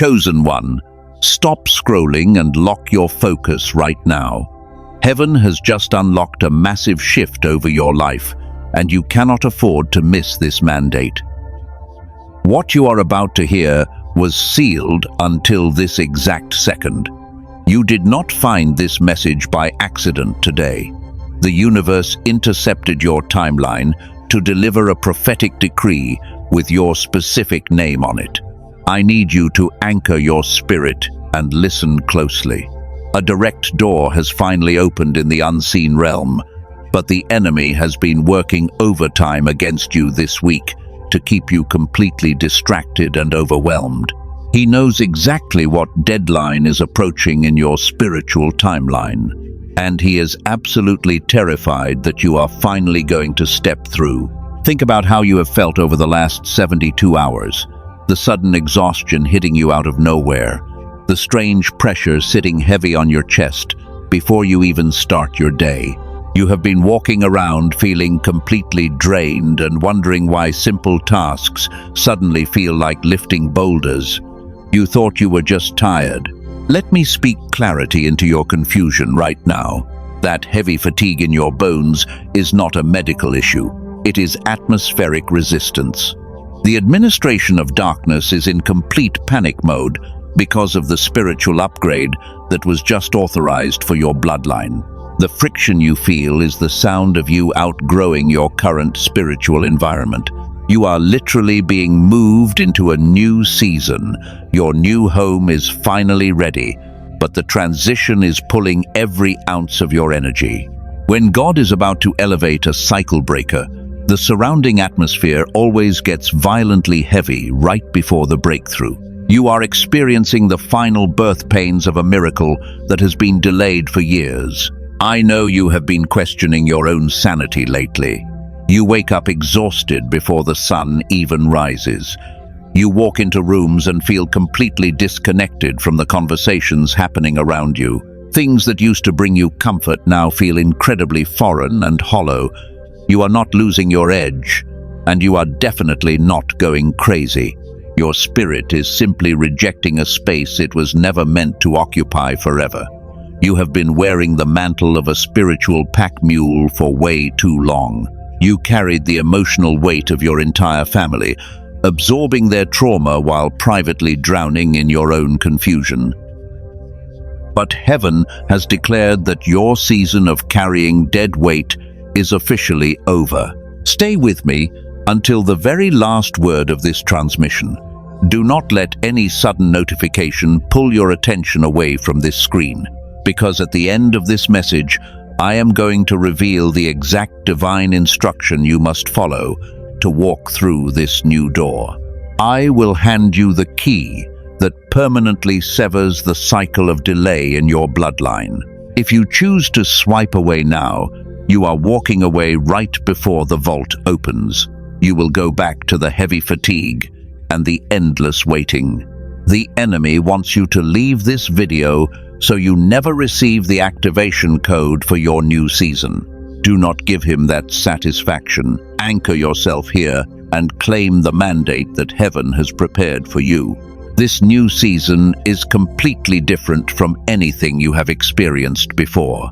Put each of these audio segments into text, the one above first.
Chosen one, stop scrolling and lock your focus right now. Heaven has just unlocked a massive shift over your life, and you cannot afford to miss this mandate. What you are about to hear was sealed until this exact second. You did not find this message by accident today. The universe intercepted your timeline to deliver a prophetic decree with your specific name on it. I need you to anchor your spirit and listen closely. A direct door has finally opened in the unseen realm, but the enemy has been working overtime against you this week to keep you completely distracted and overwhelmed. He knows exactly what deadline is approaching in your spiritual timeline, and he is absolutely terrified that you are finally going to step through. Think about how you have felt over the last 72 hours. The sudden exhaustion hitting you out of nowhere. The strange pressure sitting heavy on your chest before you even start your day. You have been walking around feeling completely drained and wondering why simple tasks suddenly feel like lifting boulders. You thought you were just tired. Let me speak clarity into your confusion right now. That heavy fatigue in your bones is not a medical issue. It is atmospheric resistance. The administration of darkness is in complete panic mode because of the spiritual upgrade that was just authorized for your bloodline. The friction you feel is the sound of you outgrowing your current spiritual environment. You are literally being moved into a new season. Your new home is finally ready, but the transition is pulling every ounce of your energy. When God is about to elevate a cycle breaker, the surrounding atmosphere always gets violently heavy right before the breakthrough. You are experiencing the final birth pains of a miracle that has been delayed for years. I know you have been questioning your own sanity lately. You wake up exhausted before the sun even rises. You walk into rooms and feel completely disconnected from the conversations happening around you. Things that used to bring you comfort now feel incredibly foreign and hollow. You are not losing your edge, and you are definitely not going crazy. Your spirit is simply rejecting a space it was never meant to occupy forever. You have been wearing the mantle of a spiritual pack mule for way too long. You carried the emotional weight of your entire family, absorbing their trauma while privately drowning in your own confusion. But heaven has declared that your season of carrying dead weight is officially over. Stay with me until the very last word of this transmission. Do not let any sudden notification pull your attention away from this screen, because at the end of this message, I am going to reveal the exact divine instruction you must follow to walk through this new door. I will hand you the key that permanently severs the cycle of delay in your bloodline. If you choose to swipe away now, you are walking away right before the vault opens. You will go back to the heavy fatigue and the endless waiting. The enemy wants you to leave this video so you never receive the activation code for your new season. Do not give him that satisfaction. Anchor yourself here and claim the mandate that heaven has prepared for you. This new season is completely different from anything you have experienced before.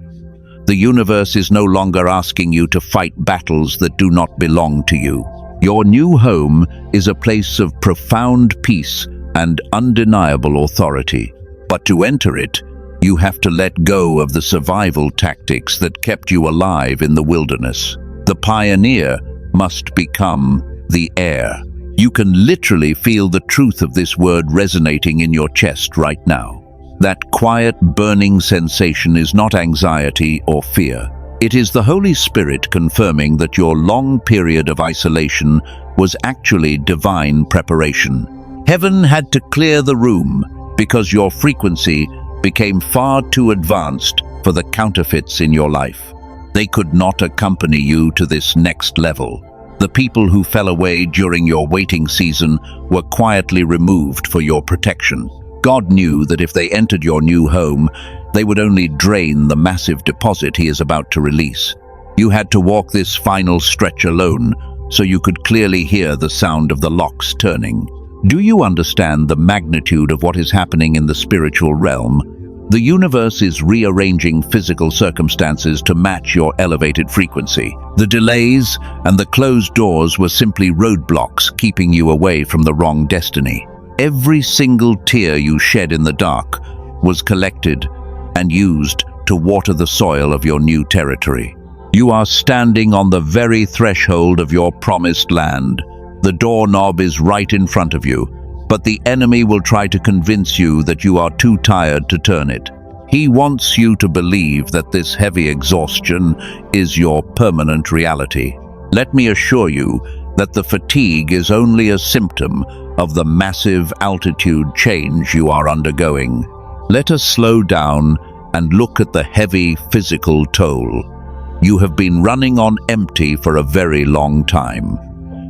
The universe is no longer asking you to fight battles that do not belong to you. Your new home is a place of profound peace and undeniable authority. But to enter it, you have to let go of the survival tactics that kept you alive in the wilderness. The pioneer must become the heir. You can literally feel the truth of this word resonating in your chest right now. That quiet, burning sensation is not anxiety or fear. It is the Holy Spirit confirming that your long period of isolation was actually divine preparation. Heaven had to clear the room because your frequency became far too advanced for the counterfeits in your life. They could not accompany you to this next level. The people who fell away during your waiting season were quietly removed for your protection. God knew that if they entered your new home, they would only drain the massive deposit he is about to release. You had to walk this final stretch alone, so you could clearly hear the sound of the locks turning. Do you understand the magnitude of what is happening in the spiritual realm? The universe is rearranging physical circumstances to match your elevated frequency. The delays and the closed doors were simply roadblocks keeping you away from the wrong destiny. Every single tear you shed in the dark was collected and used to water the soil of your new territory. You are standing on the very threshold of your promised land. The doorknob is right in front of you, but the enemy will try to convince you that you are too tired to turn it. He wants you to believe that this heavy exhaustion is your permanent reality. Let me assure you that the fatigue is only a symptom of the massive altitude change you are undergoing. Let us slow down and look at the heavy physical toll. You have been running on empty for a very long time.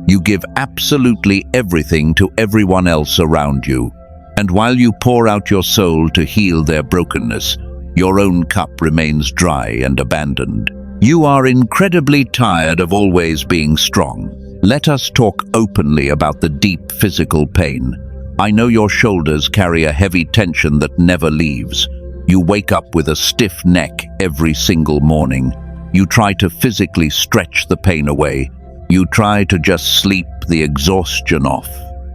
You give absolutely everything to everyone else around you. And while you pour out your soul to heal their brokenness, your own cup remains dry and abandoned. You are incredibly tired of always being strong. Let us talk openly about the deep physical pain. I know your shoulders carry a heavy tension that never leaves. You wake up with a stiff neck every single morning. You try to physically stretch the pain away. You try to just sleep the exhaustion off.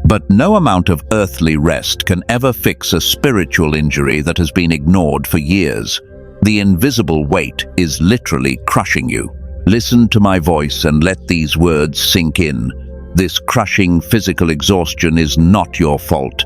But no amount of earthly rest can ever fix a spiritual injury that has been ignored for years. The invisible weight is literally crushing you. Listen to my voice and let these words sink in. This crushing physical exhaustion is not your fault.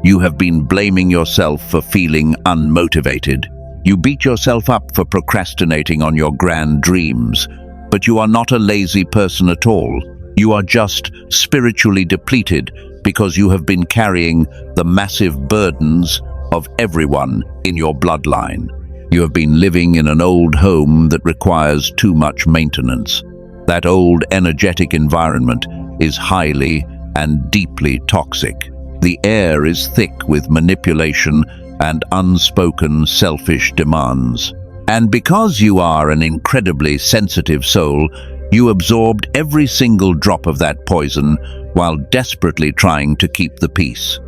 You have been blaming yourself for feeling unmotivated. You beat yourself up for procrastinating on your grand dreams. But you are not a lazy person at all. You are just spiritually depleted because you have been carrying the massive burdens of everyone in your bloodline. You have been living in an old home that requires too much maintenance. That old energetic environment is highly and deeply toxic. The air is thick with manipulation and unspoken selfish demands. And because you are an incredibly sensitive soul, you absorbed every single drop of that poison while desperately trying to keep the peace.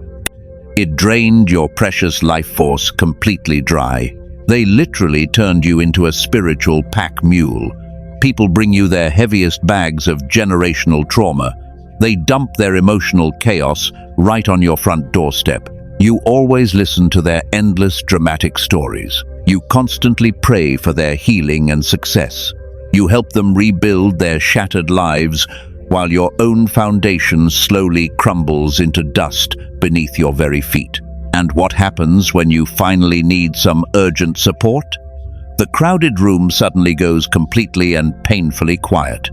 It drained your precious life force completely dry. They literally turned you into a spiritual pack mule. People bring you their heaviest bags of generational trauma. They dump their emotional chaos right on your front doorstep. You always listen to their endless dramatic stories. You constantly pray for their healing and success. You help them rebuild their shattered lives while your own foundation slowly crumbles into dust beneath your very feet. And what happens when you finally need some urgent support? The crowded room suddenly goes completely and painfully quiet.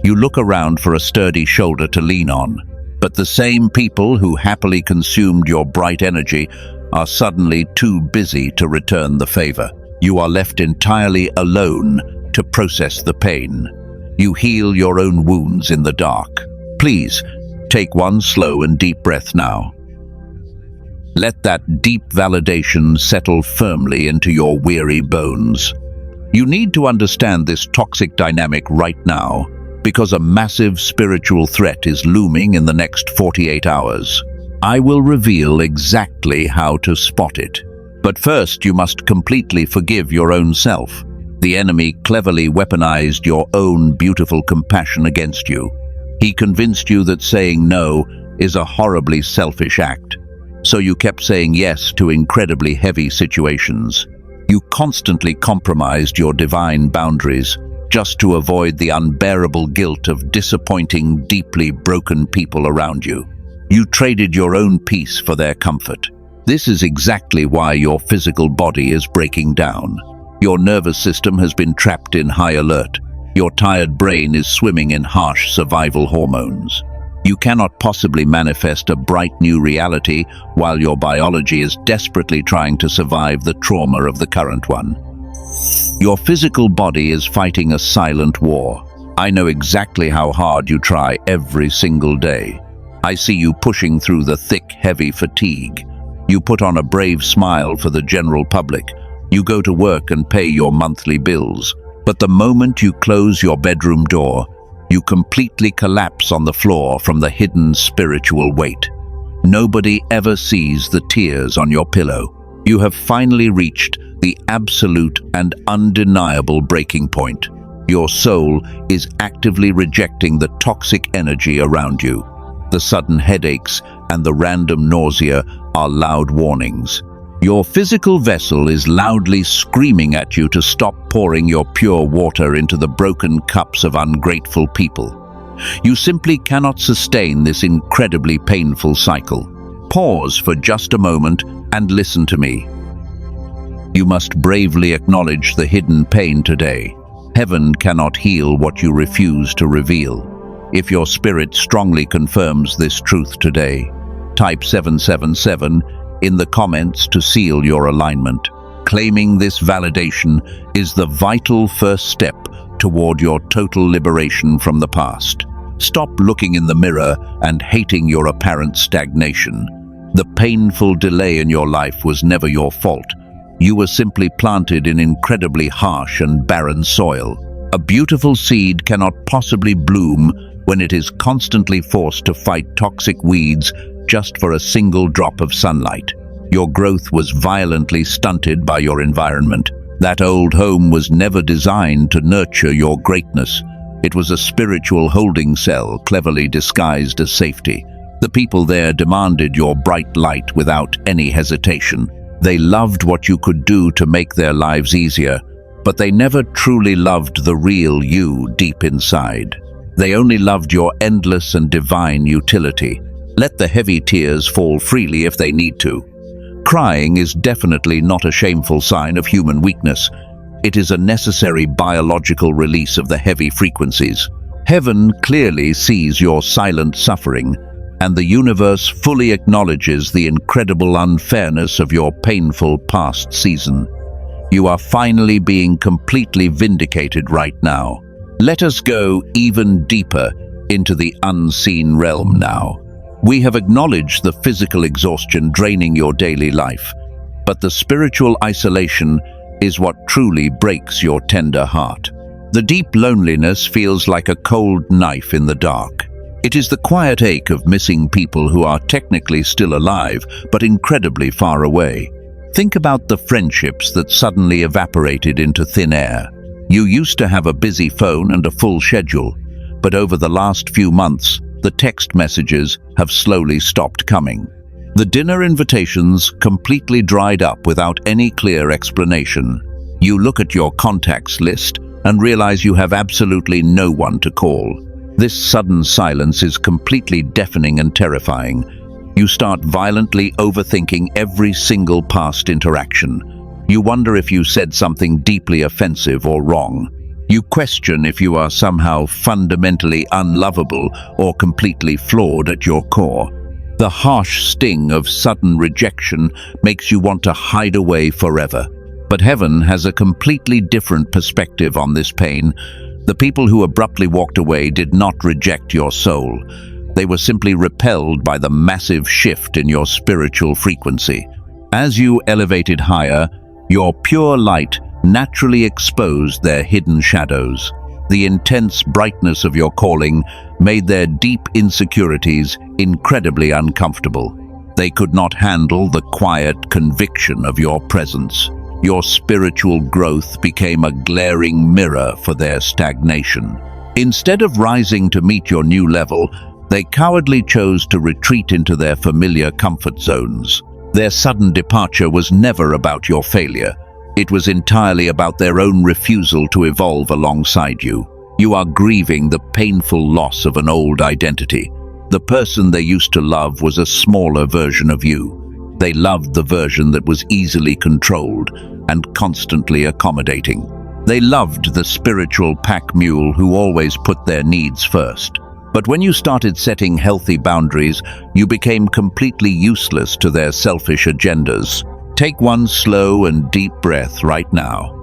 You look around for a sturdy shoulder to lean on, but the same people who happily consumed your bright energy are suddenly too busy to return the favor. You are left entirely alone to process the pain. You heal your own wounds in the dark. Please, take one slow and deep breath now. Let that deep validation settle firmly into your weary bones. You need to understand this toxic dynamic right now, because a massive spiritual threat is looming in the next 48 hours. I will reveal exactly how to spot it. But first, you must completely forgive your own self. The enemy cleverly weaponized your own beautiful compassion against you. He convinced you that saying no is a horribly selfish act. So you kept saying yes to incredibly heavy situations. You constantly compromised your divine boundaries just to avoid the unbearable guilt of disappointing deeply broken people around you. You traded your own peace for their comfort. This is exactly why your physical body is breaking down. Your nervous system has been trapped in high alert. Your tired brain is swimming in harsh survival hormones. You cannot possibly manifest a bright new reality while your biology is desperately trying to survive the trauma of the current one. Your physical body is fighting a silent war. I know exactly how hard you try every single day. I see you pushing through the thick, heavy fatigue. You put on a brave smile for the general public. You go to work and pay your monthly bills. But the moment you close your bedroom door, you completely collapse on the floor from the hidden spiritual weight. Nobody ever sees the tears on your pillow. You have finally reached the absolute and undeniable breaking point. Your soul is actively rejecting the toxic energy around you. The sudden headaches and the random nausea are loud warnings. Your physical vessel is loudly screaming at you to stop pouring your pure water into the broken cups of ungrateful people. You simply cannot sustain this incredibly painful cycle. Pause for just a moment and listen to me. You must bravely acknowledge the hidden pain today. Heaven cannot heal what you refuse to reveal. If your spirit strongly confirms this truth today, type 777 in the comments to seal your alignment. Claiming this validation is the vital first step toward your total liberation from the past. Stop looking in the mirror and hating your apparent stagnation. The painful delay in your life was never your fault. You were simply planted in incredibly harsh and barren soil. A beautiful seed cannot possibly bloom when it is constantly forced to fight toxic weeds just for a single drop of sunlight. Your growth was violently stunted by your environment. That old home was never designed to nurture your greatness. It was a spiritual holding cell cleverly disguised as safety. The people there demanded your bright light without any hesitation. They loved what you could do to make their lives easier, but they never truly loved the real you deep inside. They only loved your endless and divine utility. Let the heavy tears fall freely if they need to. Crying is definitely not a shameful sign of human weakness. It is a necessary biological release of the heavy frequencies. Heaven clearly sees your silent suffering, and the universe fully acknowledges the incredible unfairness of your painful past season. You are finally being completely vindicated right now. Let us go even deeper into the unseen realm now. We have acknowledged the physical exhaustion draining your daily life, but the spiritual isolation is what truly breaks your tender heart. The deep loneliness feels like a cold knife in the dark. It is the quiet ache of missing people who are technically still alive, but incredibly far away. Think about the friendships that suddenly evaporated into thin air. You used to have a busy phone and a full schedule, but over the last few months, the text messages have slowly stopped coming. The dinner invitations completely dried up without any clear explanation. You look at your contacts list and realize you have absolutely no one to call. This sudden silence is completely deafening and terrifying. You start violently overthinking every single past interaction. You wonder if you said something deeply offensive or wrong. You question if you are somehow fundamentally unlovable or completely flawed at your core. The harsh sting of sudden rejection makes you want to hide away forever. But heaven has a completely different perspective on this pain. The people who abruptly walked away did not reject your soul. They were simply repelled by the massive shift in your spiritual frequency. As you elevated higher, your pure light naturally exposed their hidden shadows. The intense brightness of your calling made their deep insecurities incredibly uncomfortable. They could not handle the quiet conviction of your presence. Your spiritual growth became a glaring mirror for their stagnation. Instead of rising to meet your new level, they cowardly chose to retreat into their familiar comfort zones. Their sudden departure was never about your failure. It was entirely about their own refusal to evolve alongside you. You are grieving the painful loss of an old identity. The person they used to love was a smaller version of you. They loved the version that was easily controlled and constantly accommodating. They loved the spiritual pack mule who always put their needs first. But when you started setting healthy boundaries, you became completely useless to their selfish agendas. Take one slow and deep breath right now.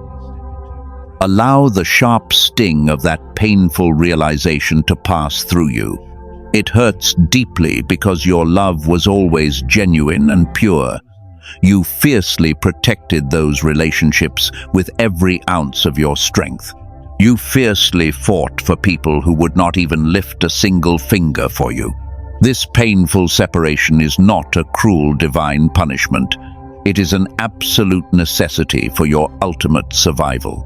Allow the sharp sting of that painful realization to pass through you. It hurts deeply because your love was always genuine and pure. You fiercely protected those relationships with every ounce of your strength. You fiercely fought for people who would not even lift a single finger for you. This painful separation is not a cruel divine punishment. It is an absolute necessity for your ultimate survival.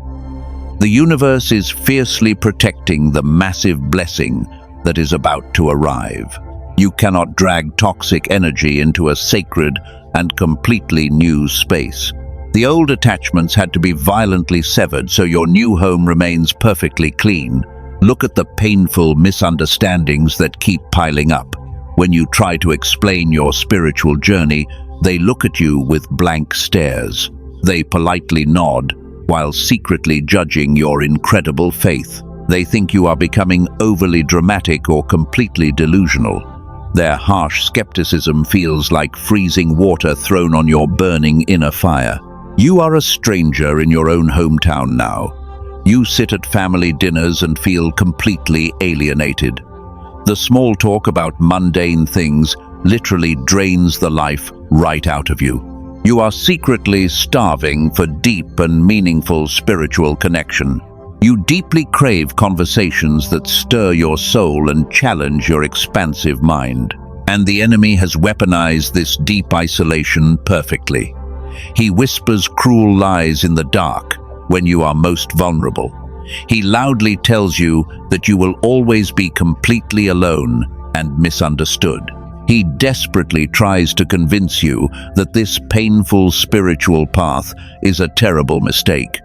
The universe is fiercely protecting the massive blessing that is about to arrive. You cannot drag toxic energy into a sacred and completely new space. The old attachments had to be violently severed so your new home remains perfectly clean. Look at the painful misunderstandings that keep piling up. When you try to explain your spiritual journey, they look at you with blank stares. They politely nod, while secretly judging your incredible faith. They think you are becoming overly dramatic or completely delusional. Their harsh skepticism feels like freezing water thrown on your burning inner fire. You are a stranger in your own hometown now. You sit at family dinners and feel completely alienated. The small talk about mundane things literally drains the life right out of you. You are secretly starving for deep and meaningful spiritual connection. You deeply crave conversations that stir your soul and challenge your expansive mind. And the enemy has weaponized this deep isolation perfectly. He whispers cruel lies in the dark when you are most vulnerable. He loudly tells you that you will always be completely alone and misunderstood. He desperately tries to convince you that this painful spiritual path is a terrible mistake.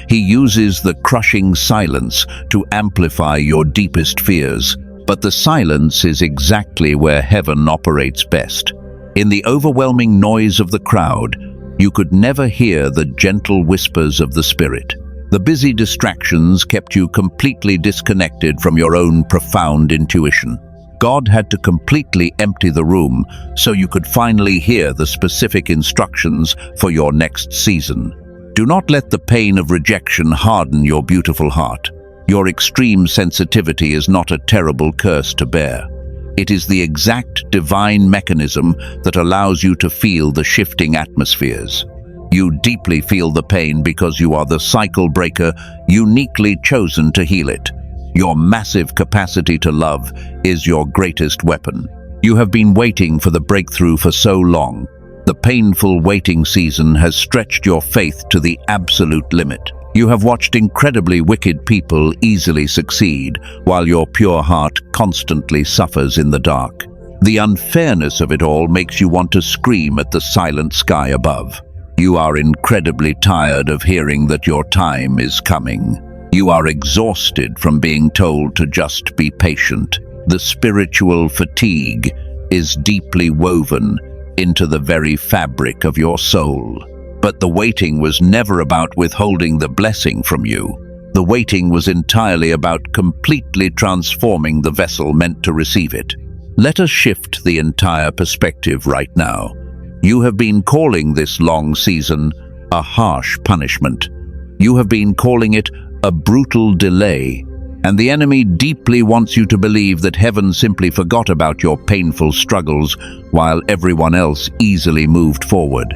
He uses the crushing silence to amplify your deepest fears, but the silence is exactly where heaven operates best. In the overwhelming noise of the crowd, you could never hear the gentle whispers of the Spirit. The busy distractions kept you completely disconnected from your own profound intuition. God had to completely empty the room so you could finally hear the specific instructions for your next season. Do not let the pain of rejection harden your beautiful heart. Your extreme sensitivity is not a terrible curse to bear. It is the exact divine mechanism that allows you to feel the shifting atmospheres. You deeply feel the pain because you are the cycle breaker uniquely chosen to heal it. Your massive capacity to love is your greatest weapon. You have been waiting for the breakthrough for so long. The painful waiting season has stretched your faith to the absolute limit. You have watched incredibly wicked people easily succeed, while your pure heart constantly suffers in the dark. The unfairness of it all makes you want to scream at the silent sky above. You are incredibly tired of hearing that your time is coming. You are exhausted from being told to just be patient. The spiritual fatigue is deeply woven into the very fabric of your soul. But the waiting was never about withholding the blessing from you. The waiting was entirely about completely transforming the vessel meant to receive it. Let us shift the entire perspective right now. You have been calling this long season a harsh punishment. You have been calling it a brutal delay. And the enemy deeply wants you to believe that heaven simply forgot about your painful struggles while everyone else easily moved forward.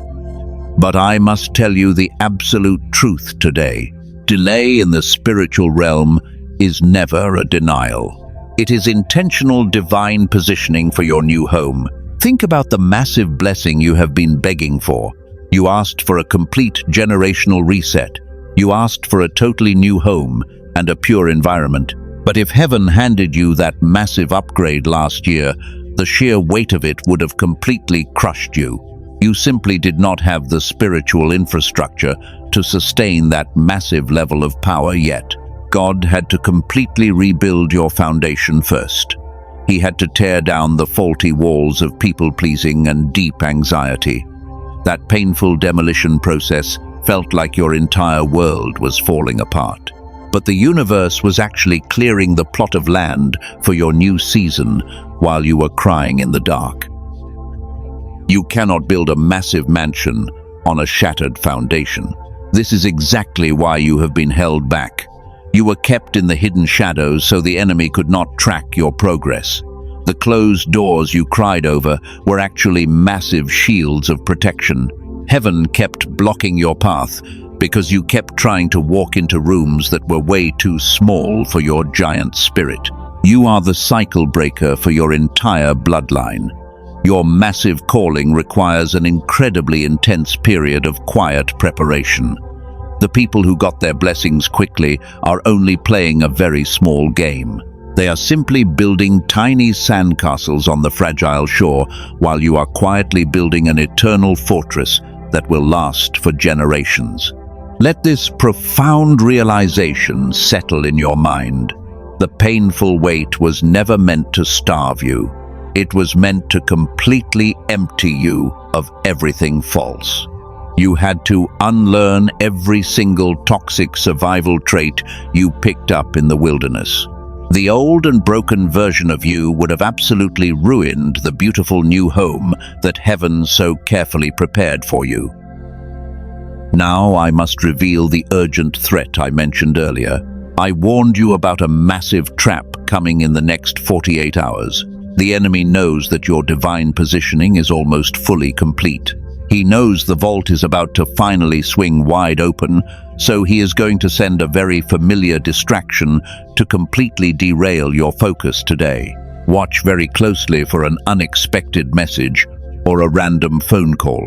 But I must tell you the absolute truth today. Delay in the spiritual realm is never a denial. It is intentional divine positioning for your new home. Think about the massive blessing you have been begging for. You asked for a complete generational reset. You asked for a totally new home and a pure environment. But if heaven handed you that massive upgrade last year, the sheer weight of it would have completely crushed you. You simply did not have the spiritual infrastructure to sustain that massive level of power yet. God had to completely rebuild your foundation first. He had to tear down the faulty walls of people-pleasing and deep anxiety. That painful demolition process felt like your entire world was falling apart. But the universe was actually clearing the plot of land for your new season while you were crying in the dark. You cannot build a massive mansion on a shattered foundation. This is exactly why you have been held back. You were kept in the hidden shadows so the enemy could not track your progress. The closed doors you cried over were actually massive shields of protection. Heaven kept blocking your path because you kept trying to walk into rooms that were way too small for your giant spirit. You are the cycle breaker for your entire bloodline. Your massive calling requires an incredibly intense period of quiet preparation. The people who got their blessings quickly are only playing a very small game. They are simply building tiny sandcastles on the fragile shore while you are quietly building an eternal fortress that will last for generations. Let this profound realization settle in your mind. The painful wait was never meant to starve you. It was meant to completely empty you of everything false. You had to unlearn every single toxic survival trait you picked up in the wilderness. The old and broken version of you would have absolutely ruined the beautiful new home that heaven so carefully prepared for you. Now I must reveal the urgent threat I mentioned earlier. I warned you about a massive trap coming in the next 48 hours. The enemy knows that your divine positioning is almost fully complete. He knows the vault is about to finally swing wide open, so he is going to send a very familiar distraction to completely derail your focus today. Watch very closely for an unexpected message or a random phone call.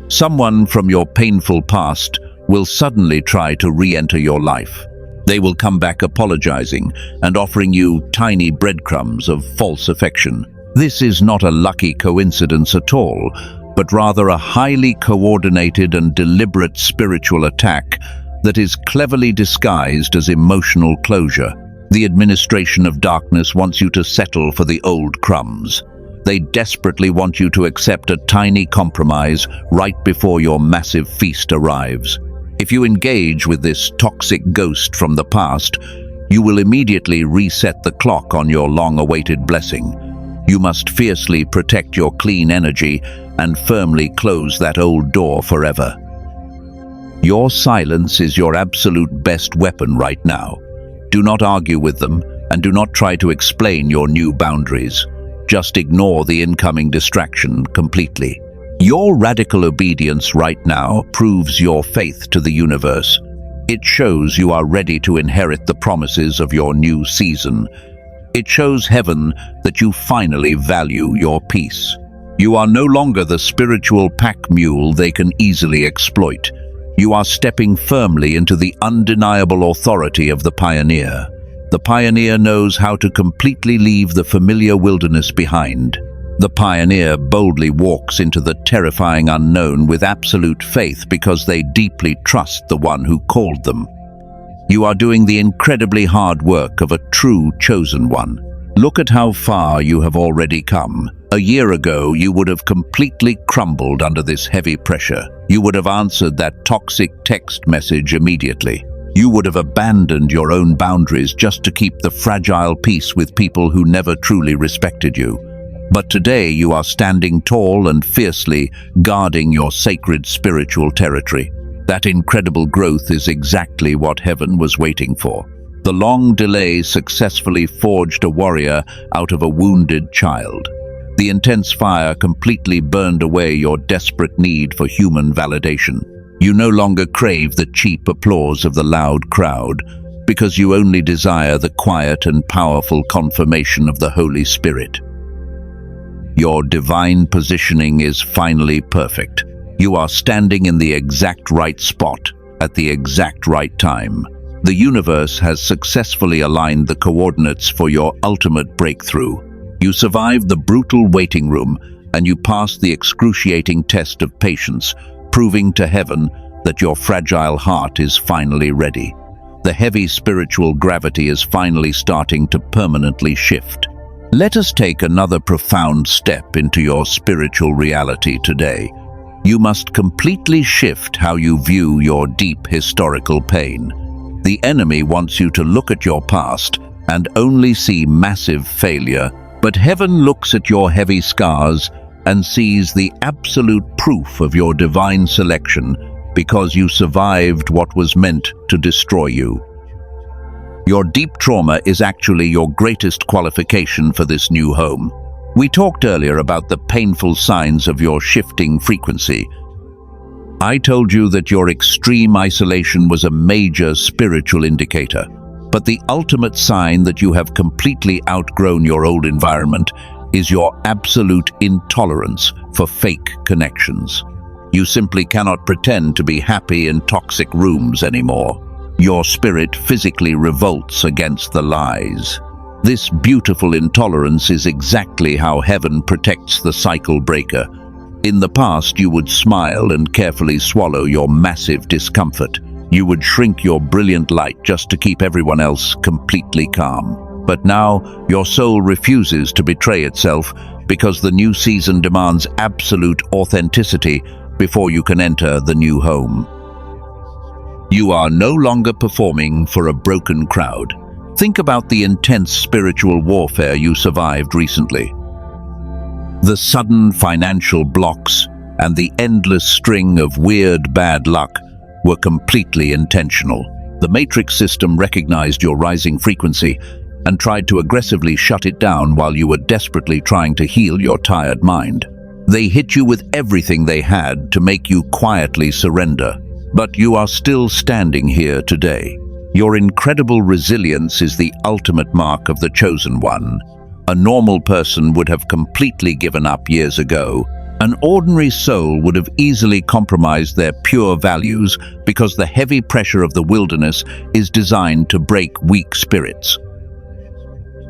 Someone from your painful past will suddenly try to re-enter your life. They will come back apologizing and offering you tiny breadcrumbs of false affection. This is not a lucky coincidence at all, but rather a highly coordinated and deliberate spiritual attack that is cleverly disguised as emotional closure. The administration of darkness wants you to settle for the old crumbs. They desperately want you to accept a tiny compromise right before your massive feast arrives. If you engage with this toxic ghost from the past, you will immediately reset the clock on your long-awaited blessing. You must fiercely protect your clean energy and firmly close that old door forever. Your silence is your absolute best weapon right now. Do not argue with them and do not try to explain your new boundaries. Just ignore the incoming distraction completely. Your radical obedience right now proves your faith to the universe. It shows you are ready to inherit the promises of your new season. It shows heaven that you finally value your peace. You are no longer the spiritual pack mule they can easily exploit. You are stepping firmly into the undeniable authority of the pioneer. The pioneer knows how to completely leave the familiar wilderness behind. The pioneer boldly walks into the terrifying unknown with absolute faith because they deeply trust the one who called them. You are doing the incredibly hard work of a true chosen one. Look at how far you have already come. A year ago, you would have completely crumbled under this heavy pressure. You would have answered that toxic text message immediately. You would have abandoned your own boundaries just to keep the fragile peace with people who never truly respected you. But today you are standing tall and fiercely guarding your sacred spiritual territory. That incredible growth is exactly what heaven was waiting for. The long delay successfully forged a warrior out of a wounded child. The intense fire completely burned away your desperate need for human validation. You no longer crave the cheap applause of the loud crowd, because you only desire the quiet and powerful confirmation of the Holy Spirit. Your divine positioning is finally perfect. You are standing in the exact right spot, at the exact right time. The universe has successfully aligned the coordinates for your ultimate breakthrough. You survived the brutal waiting room, and you passed the excruciating test of patience, proving to heaven that your fragile heart is finally ready. The heavy spiritual gravity is finally starting to permanently shift. Let us take another profound step into your spiritual reality today. You must completely shift how you view your deep historical pain. The enemy wants you to look at your past and only see massive failure, but heaven looks at your heavy scars and sees the absolute proof of your divine selection because you survived what was meant to destroy you. Your deep trauma is actually your greatest qualification for this new home. We talked earlier about the painful signs of your shifting frequency. I told you that your extreme isolation was a major spiritual indicator. But the ultimate sign that you have completely outgrown your old environment is your absolute intolerance for fake connections. You simply cannot pretend to be happy in toxic rooms anymore. Your spirit physically revolts against the lies. This beautiful intolerance is exactly how heaven protects the cycle breaker. In the past, you would smile and carefully swallow your massive discomfort. You would shrink your brilliant light just to keep everyone else completely calm. But now, your soul refuses to betray itself because the new season demands absolute authenticity before you can enter the new home. You are no longer performing for a broken crowd. Think about the intense spiritual warfare you survived recently. The sudden financial blocks and the endless string of weird bad luck were completely intentional. The Matrix system recognized your rising frequency and tried to aggressively shut it down while you were desperately trying to heal your tired mind. They hit you with everything they had to make you quietly surrender. But you are still standing here today. Your incredible resilience is the ultimate mark of the chosen one. A normal person would have completely given up years ago. An ordinary soul would have easily compromised their pure values because the heavy pressure of the wilderness is designed to break weak spirits.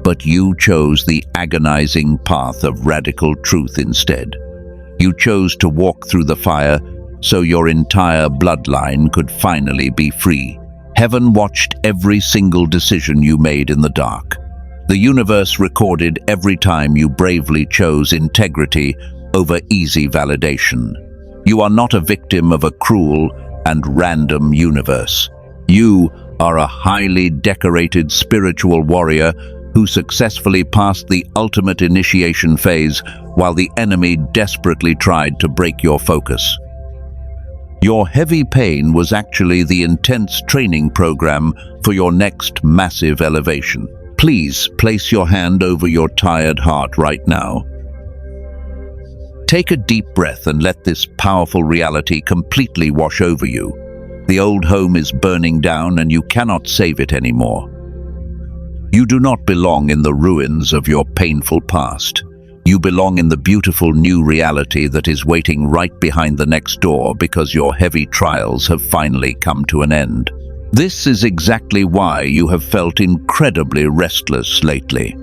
But you chose the agonizing path of radical truth instead. You chose to walk through the fire so your entire bloodline could finally be free. Heaven watched every single decision you made in the dark. The universe recorded every time you bravely chose integrity over easy validation. You are not a victim of a cruel and random universe. You are a highly decorated spiritual warrior who successfully passed the ultimate initiation phase while the enemy desperately tried to break your focus. Your heavy pain was actually the intense training program for your next massive elevation. Please place your hand over your tired heart right now. Take a deep breath and let this powerful reality completely wash over you. The old home is burning down and you cannot save it anymore. You do not belong in the ruins of your painful past. You belong in the beautiful new reality that is waiting right behind the next door because your heavy trials have finally come to an end. This is exactly why you have felt incredibly restless lately.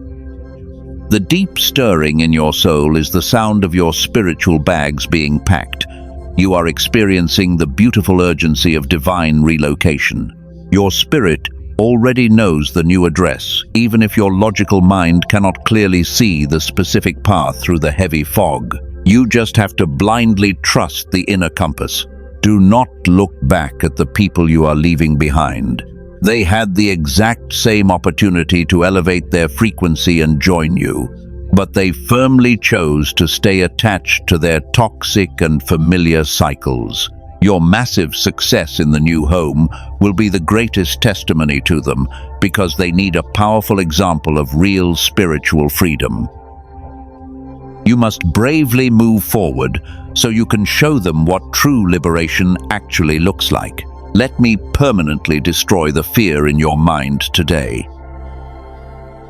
The deep stirring in your soul is the sound of your spiritual bags being packed. You are experiencing the beautiful urgency of divine relocation. Your spirit already knows the new address, even if your logical mind cannot clearly see the specific path through the heavy fog. You just have to blindly trust the inner compass. Do not look back at the people you are leaving behind. They had the exact same opportunity to elevate their frequency and join you, but they firmly chose to stay attached to their toxic and familiar cycles. Your massive success in the new home will be the greatest testimony to them because they need a powerful example of real spiritual freedom. You must bravely move forward so you can show them what true liberation actually looks like. Let me permanently destroy the fear in your mind today.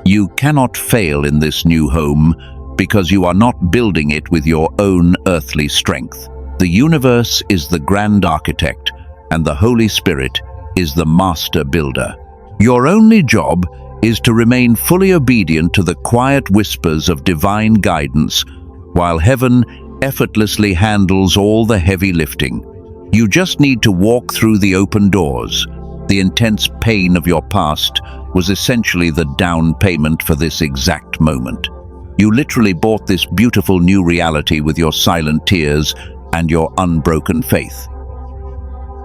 You cannot fail in this new home because you are not building it with your own earthly strength. The universe is the grand architect, and the Holy Spirit is the master builder. Your only job is to remain fully obedient to the quiet whispers of divine guidance, while heaven effortlessly handles all the heavy lifting. You just need to walk through the open doors. The intense pain of your past was essentially the down payment for this exact moment. You literally bought this beautiful new reality with your silent tears and your unbroken faith.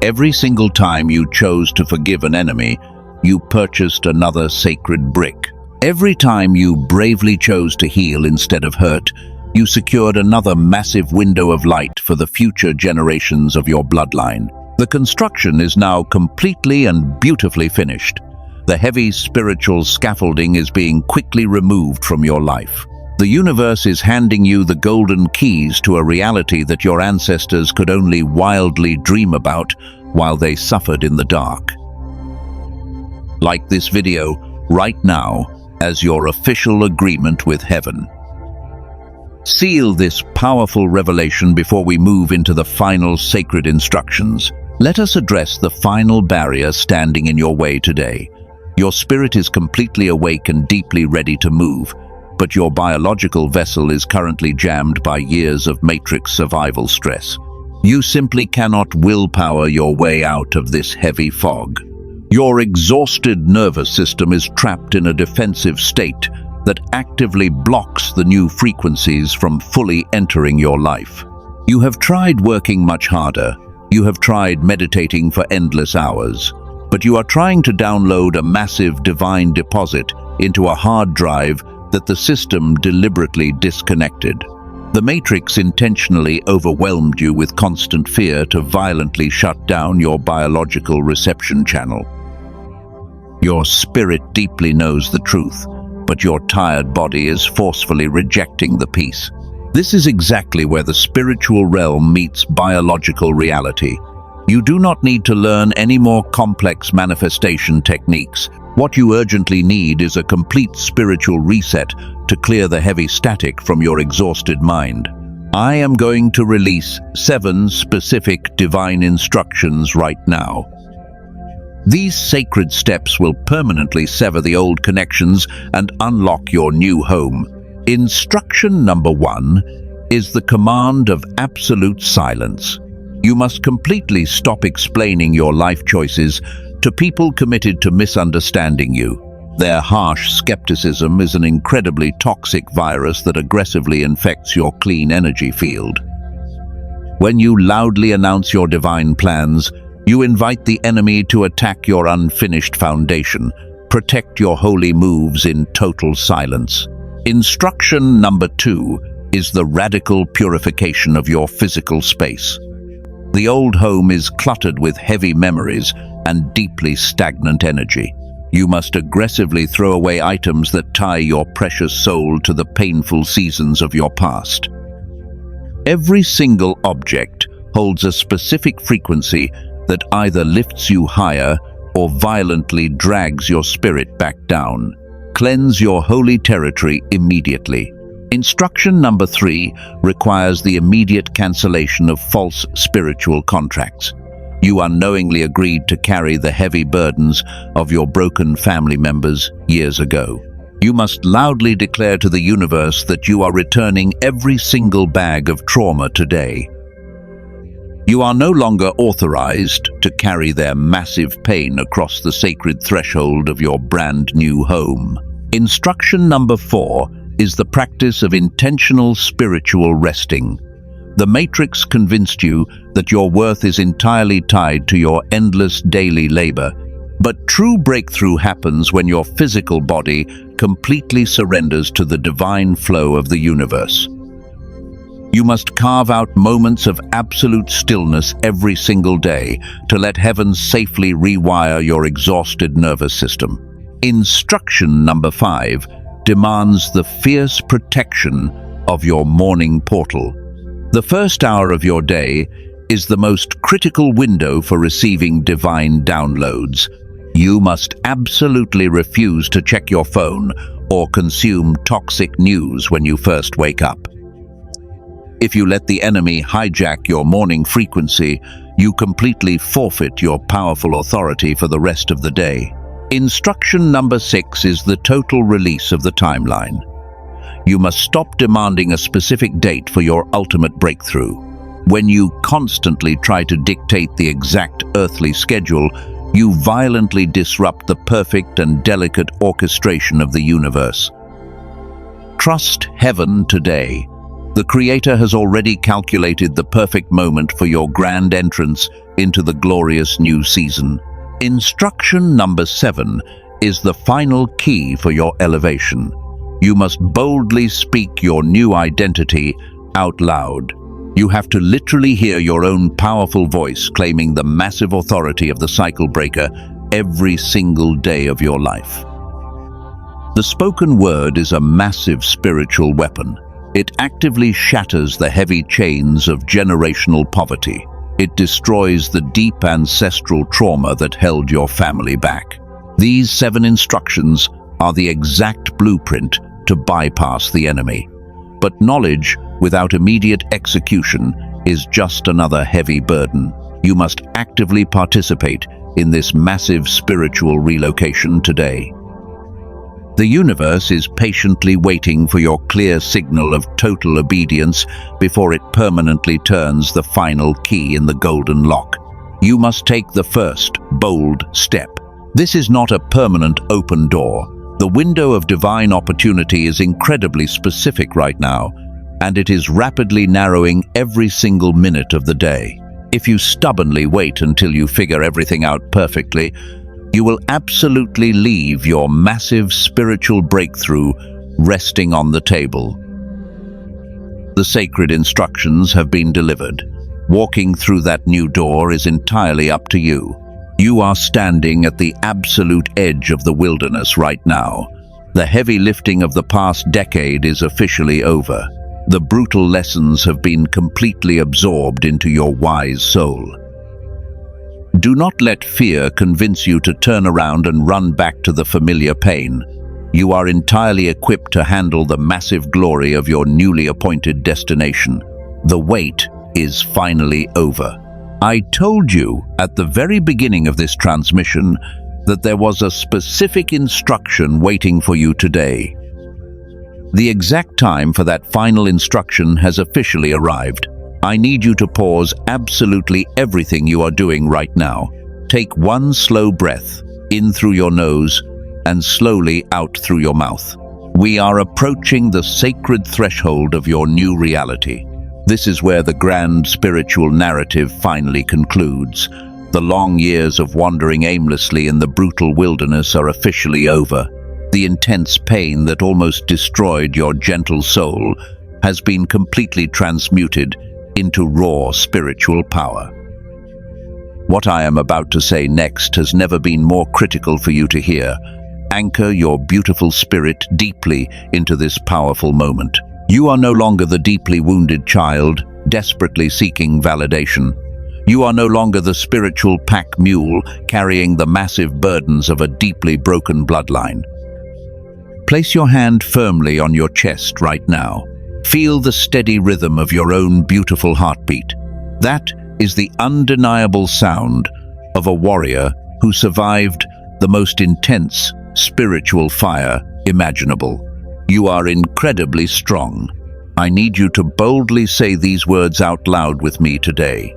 Every single time you chose to forgive an enemy, you purchased another sacred brick. Every time you bravely chose to heal instead of hurt, you secured another massive window of light for the future generations of your bloodline. The construction is now completely and beautifully finished. The heavy spiritual scaffolding is being quickly removed from your life. The universe is handing you the golden keys to a reality that your ancestors could only wildly dream about while they suffered in the dark. Like this video right now as your official agreement with heaven. Seal this powerful revelation before we move into the final sacred instructions. Let us address the final barrier standing in your way today. Your spirit is completely awake and deeply ready to move, but your biological vessel is currently jammed by years of matrix survival stress. You simply cannot willpower your way out of this heavy fog. Your exhausted nervous system is trapped in a defensive state that actively blocks the new frequencies from fully entering your life. You have tried working much harder. You have tried meditating for endless hours, but you are trying to download a massive divine deposit into a hard drive that the system deliberately disconnected. The Matrix intentionally overwhelmed you with constant fear to violently shut down your biological reception channel. Your spirit deeply knows the truth, but your tired body is forcefully rejecting the peace. This is exactly where the spiritual realm meets biological reality. You do not need to learn any more complex manifestation techniques. What you urgently need is a complete spiritual reset to clear the heavy static from your exhausted mind. I am going to release 7 specific divine instructions right now. These sacred steps will permanently sever the old connections and unlock your new home. Instruction number 1 is the command of absolute silence. You must completely stop explaining your life choices to people committed to misunderstanding you. Their harsh skepticism is an incredibly toxic virus that aggressively infects your clean energy field. When you loudly announce your divine plans, you invite the enemy to attack your unfinished foundation. Protect your holy moves in total silence. Instruction number 2 is the radical purification of your physical space. The old home is cluttered with heavy memories and deeply stagnant energy. You must aggressively throw away items that tie your precious soul to the painful seasons of your past. Every single object holds a specific frequency that either lifts you higher or violently drags your spirit back down. Cleanse your holy territory immediately. Instruction number 3 requires the immediate cancellation of false spiritual contracts. You unknowingly agreed to carry the heavy burdens of your broken family members years ago. You must loudly declare to the universe that you are returning every single bag of trauma today. You are no longer authorized to carry their massive pain across the sacred threshold of your brand new home. Instruction number 4 is the practice of intentional spiritual resting. The Matrix convinced you that your worth is entirely tied to your endless daily labor, but true breakthrough happens when your physical body completely surrenders to the divine flow of the universe. You must carve out moments of absolute stillness every single day to let heaven safely rewire your exhausted nervous system. Instruction number 5 demands the fierce protection of your morning portal. The first hour of your day is the most critical window for receiving divine downloads. You must absolutely refuse to check your phone or consume toxic news when you first wake up. If you let the enemy hijack your morning frequency, you completely forfeit your powerful authority for the rest of the day. Instruction number 6 is the total release of the timeline. You must stop demanding a specific date for your ultimate breakthrough. When you constantly try to dictate the exact earthly schedule, you violently disrupt the perfect and delicate orchestration of the universe. Trust heaven today. The Creator has already calculated the perfect moment for your grand entrance into the glorious new season. Instruction number 7 is the final key for your elevation. You must boldly speak your new identity out loud. You have to literally hear your own powerful voice claiming the massive authority of the cycle breaker every single day of your life. The spoken word is a massive spiritual weapon. It actively shatters the heavy chains of generational poverty. It destroys the deep ancestral trauma that held your family back. These 7 instructions are the exact blueprint to bypass the enemy. But knowledge without immediate execution is just another heavy burden. You must actively participate in this massive spiritual relocation today. The universe is patiently waiting for your clear signal of total obedience before it permanently turns the final key in the golden lock. You must take the first, bold step. This is not a permanent open door. The window of divine opportunity is incredibly specific right now, and it is rapidly narrowing every single minute of the day. If you stubbornly wait until you figure everything out perfectly, you will absolutely leave your massive spiritual breakthrough resting on the table. The sacred instructions have been delivered. Walking through that new door is entirely up to you. You are standing at the absolute edge of the wilderness right now. The heavy lifting of the past decade is officially over. The brutal lessons have been completely absorbed into your wise soul. Do not let fear convince you to turn around and run back to the familiar pain. You are entirely equipped to handle the massive glory of your newly appointed destination. The wait is finally over. I told you at the very beginning of this transmission that there was a specific instruction waiting for you today. The exact time for that final instruction has officially arrived. I need you to pause absolutely everything you are doing right now. Take one slow breath, in through your nose and slowly out through your mouth. We are approaching the sacred threshold of your new reality. This is where the grand spiritual narrative finally concludes. The long years of wandering aimlessly in the brutal wilderness are officially over. The intense pain that almost destroyed your gentle soul has been completely transmuted into raw spiritual power. What I am about to say next has never been more critical for you to hear. Anchor your beautiful spirit deeply into this powerful moment. You are no longer the deeply wounded child, desperately seeking validation. You are no longer the spiritual pack mule carrying the massive burdens of a deeply broken bloodline. Place your hand firmly on your chest right now. Feel the steady rhythm of your own beautiful heartbeat. That is the undeniable sound of a warrior who survived the most intense spiritual fire imaginable. You are incredibly strong. I need you to boldly say these words out loud with me today.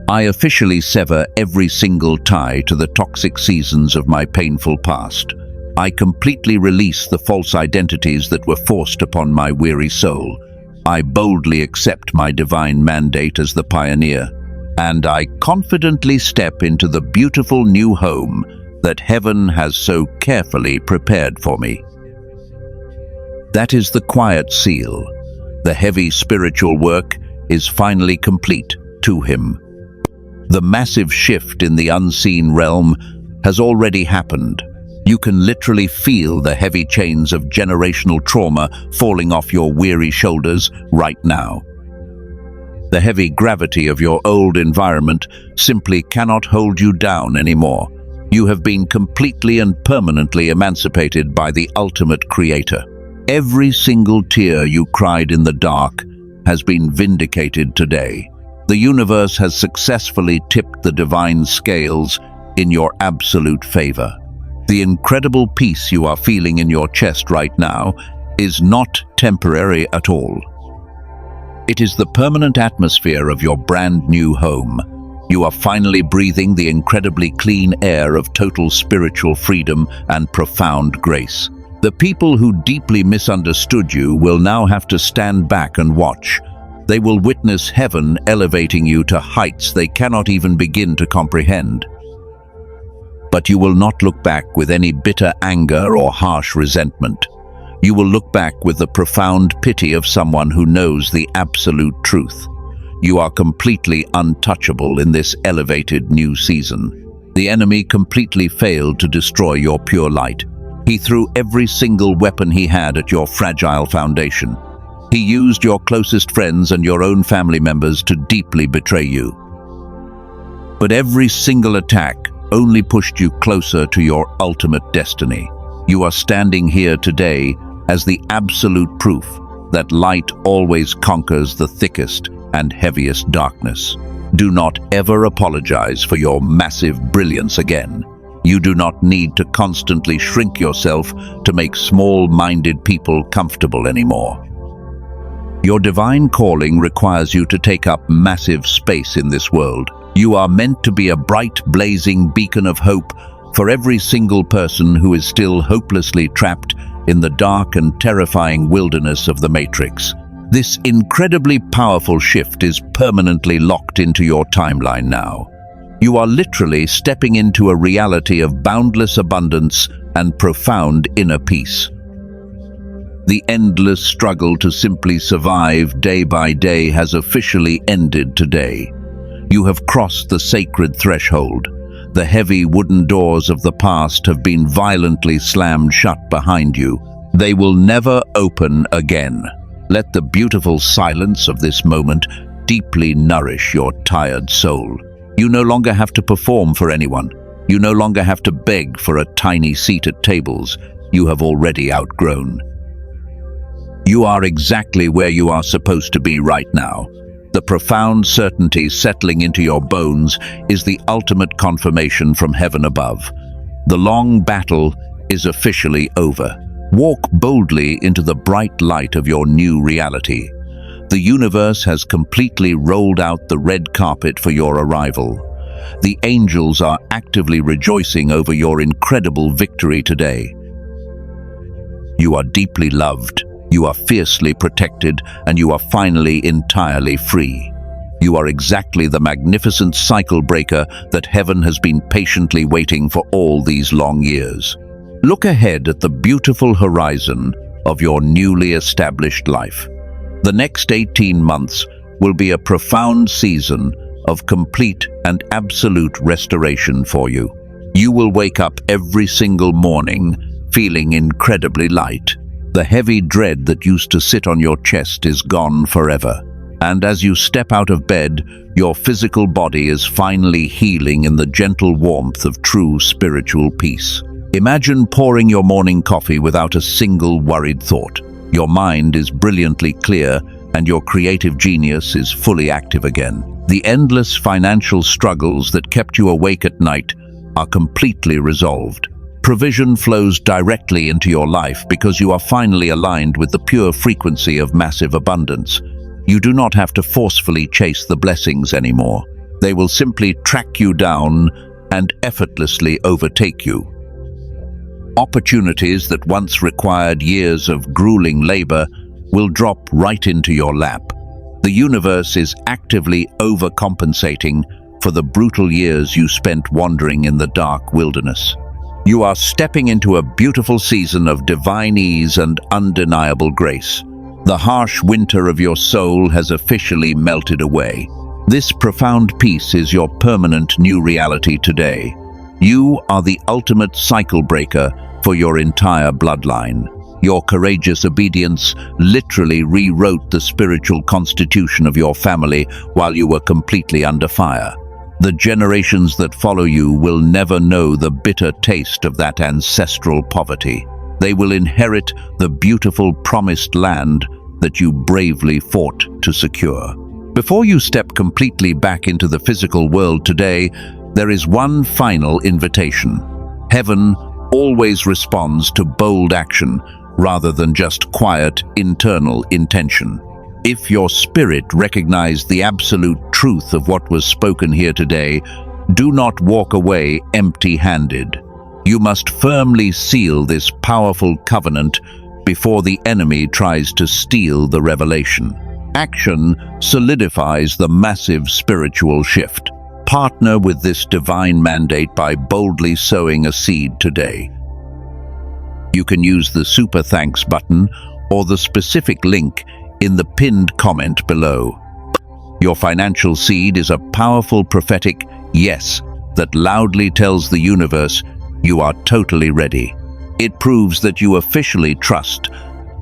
I officially sever every single tie to the toxic seasons of my painful past. I completely release the false identities that were forced upon my weary soul. I boldly accept my divine mandate as the pioneer, and I confidently step into the beautiful new home that heaven has so carefully prepared for me. That is the quiet seal. The heavy spiritual work is finally complete to him. The massive shift in the unseen realm has already happened. You can literally feel the heavy chains of generational trauma falling off your weary shoulders right now. The heavy gravity of your old environment simply cannot hold you down anymore. You have been completely and permanently emancipated by the ultimate creator. Every single tear you cried in the dark has been vindicated today. The universe has successfully tipped the divine scales in your absolute favor. The incredible peace you are feeling in your chest right now is not temporary at all. It is the permanent atmosphere of your brand new home. You are finally breathing the incredibly clean air of total spiritual freedom and profound grace. The people who deeply misunderstood you will now have to stand back and watch. They will witness heaven elevating you to heights they cannot even begin to comprehend. But you will not look back with any bitter anger or harsh resentment. You will look back with the profound pity of someone who knows the absolute truth. You are completely untouchable in this elevated new season. The enemy completely failed to destroy your pure light. He threw every single weapon he had at your fragile foundation. He used your closest friends and your own family members to deeply betray you. But every single attack only pushed you closer to your ultimate destiny. You are standing here today as the absolute proof that light always conquers the thickest and heaviest darkness. Do not ever apologize for your massive brilliance again. You do not need to constantly shrink yourself to make small-minded people comfortable anymore. Your divine calling requires you to take up massive space in this world. You are meant to be a bright, blazing beacon of hope for every single person who is still hopelessly trapped in the dark and terrifying wilderness of the Matrix. This incredibly powerful shift is permanently locked into your timeline now. You are literally stepping into a reality of boundless abundance and profound inner peace. The endless struggle to simply survive day by day has officially ended today. You have crossed the sacred threshold. The heavy wooden doors of the past have been violently slammed shut behind you. They will never open again. Let the beautiful silence of this moment deeply nourish your tired soul. You no longer have to perform for anyone. You no longer have to beg for a tiny seat at tables you have already outgrown. You are exactly where you are supposed to be right now. The profound certainty settling into your bones is the ultimate confirmation from heaven above. The long battle is officially over. Walk boldly into the bright light of your new reality. The universe has completely rolled out the red carpet for your arrival. The angels are actively rejoicing over your incredible victory today. You are deeply loved. You are fiercely protected, and you are finally entirely free. You are exactly the magnificent cycle breaker that heaven has been patiently waiting for all these long years. Look ahead at the beautiful horizon of your newly established life. The next 18 months will be a profound season of complete and absolute restoration for you. You will wake up every single morning feeling incredibly light. The heavy dread that used to sit on your chest is gone forever. And as you step out of bed, your physical body is finally healing in the gentle warmth of true spiritual peace. Imagine pouring your morning coffee without a single worried thought. Your mind is brilliantly clear, and your creative genius is fully active again. The endless financial struggles that kept you awake at night are completely resolved. Provision flows directly into your life because you are finally aligned with the pure frequency of massive abundance. You do not have to forcefully chase the blessings anymore. They will simply track you down and effortlessly overtake you. Opportunities that once required years of grueling labor will drop right into your lap. The universe is actively overcompensating for the brutal years you spent wandering in the dark wilderness. You are stepping into a beautiful season of divine ease and undeniable grace. The harsh winter of your soul has officially melted away. This profound peace is your permanent new reality today. You are the ultimate cycle breaker for your entire bloodline. Your courageous obedience literally rewrote the spiritual constitution of your family while you were completely under fire. The generations that follow you will never know the bitter taste of that ancestral poverty. They will inherit the beautiful promised land that you bravely fought to secure. Before you step completely back into the physical world today, there is one final invitation. Heaven always responds to bold action rather than just quiet internal intention. If your spirit recognized the absolute truth of what was spoken here today, do not walk away empty-handed. You must firmly seal this powerful covenant before the enemy tries to steal the revelation. Action solidifies the massive spiritual shift. Partner with this divine mandate by boldly sowing a seed today. You can use the Super Thanks button or the specific link in the pinned comment below. Your financial seed is a powerful prophetic yes that loudly tells the universe you are totally ready. It proves that you officially trust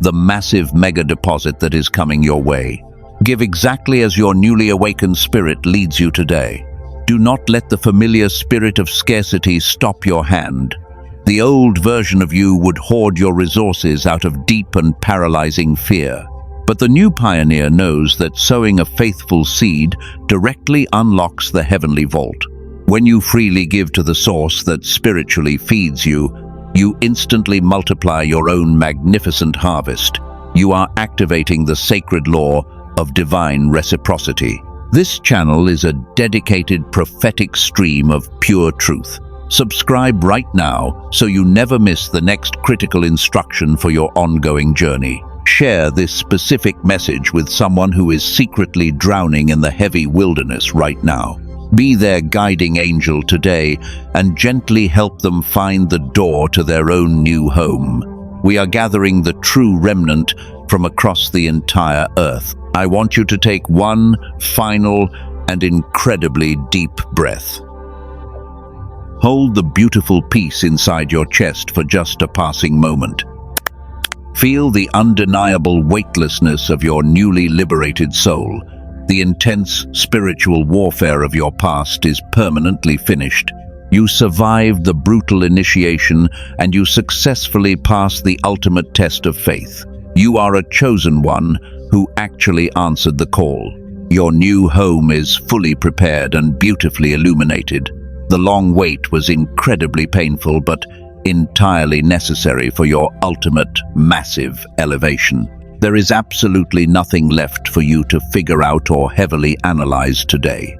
the massive mega deposit that is coming your way. Give exactly as your newly awakened spirit leads you today. Do not let the familiar spirit of scarcity stop your hand. The old version of you would hoard your resources out of deep and paralyzing fear. But the new pioneer knows that sowing a faithful seed directly unlocks the heavenly vault. When you freely give to the source that spiritually feeds you, you instantly multiply your own magnificent harvest. You are activating the sacred law of divine reciprocity. This channel is a dedicated prophetic stream of pure truth. Subscribe right now so you never miss the next critical instruction for your ongoing journey. Share this specific message with someone who is secretly drowning in the heavy wilderness right now. Be their guiding angel today and gently help them find the door to their own new home. We are gathering the true remnant from across the entire earth. I want you to take one final and incredibly deep breath. Hold the beautiful peace inside your chest for just a passing moment. Feel the undeniable weightlessness of your newly liberated soul. The intense spiritual warfare of your past is permanently finished. You survived the brutal initiation and you successfully passed the ultimate test of faith. You are a chosen one who actually answered the call. Your new home is fully prepared and beautifully illuminated. The long wait was incredibly painful, but entirely necessary for your ultimate, massive elevation. There is absolutely nothing left for you to figure out or heavily analyze today.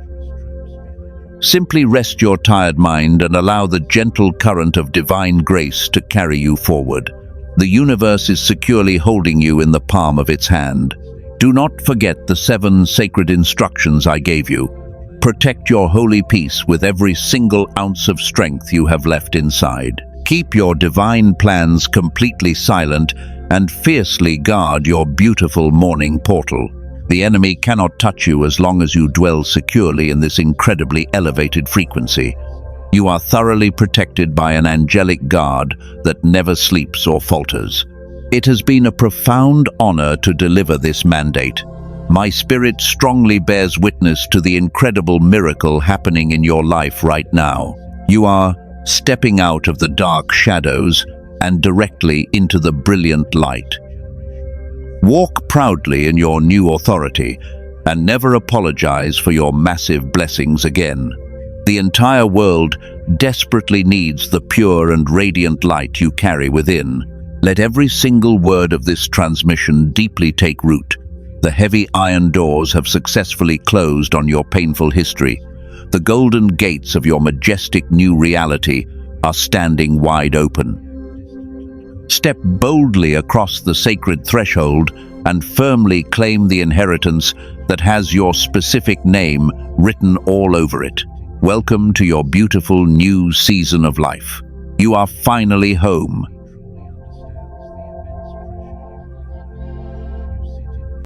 Simply rest your tired mind and allow the gentle current of divine grace to carry you forward. The universe is securely holding you in the palm of its hand. Do not forget the 7 sacred instructions I gave you. Protect your holy peace with every single ounce of strength you have left inside. Keep your divine plans completely silent and fiercely guard your beautiful morning portal. The enemy cannot touch you as long as you dwell securely in this incredibly elevated frequency. You are thoroughly protected by an angelic guard that never sleeps or falters. It has been a profound honor to deliver this mandate. My spirit strongly bears witness to the incredible miracle happening in your life right now. You are stepping out of the dark shadows and directly into the brilliant light. Walk proudly in your new authority and never apologize for your massive blessings again. The entire world desperately needs the pure and radiant light you carry within. Let every single word of this transmission deeply take root. The heavy iron doors have successfully closed on your painful history. The golden gates of your majestic new reality are standing wide open. Step boldly across the sacred threshold and firmly claim the inheritance that has your specific name written all over it. Welcome to your beautiful new season of life. You are finally home,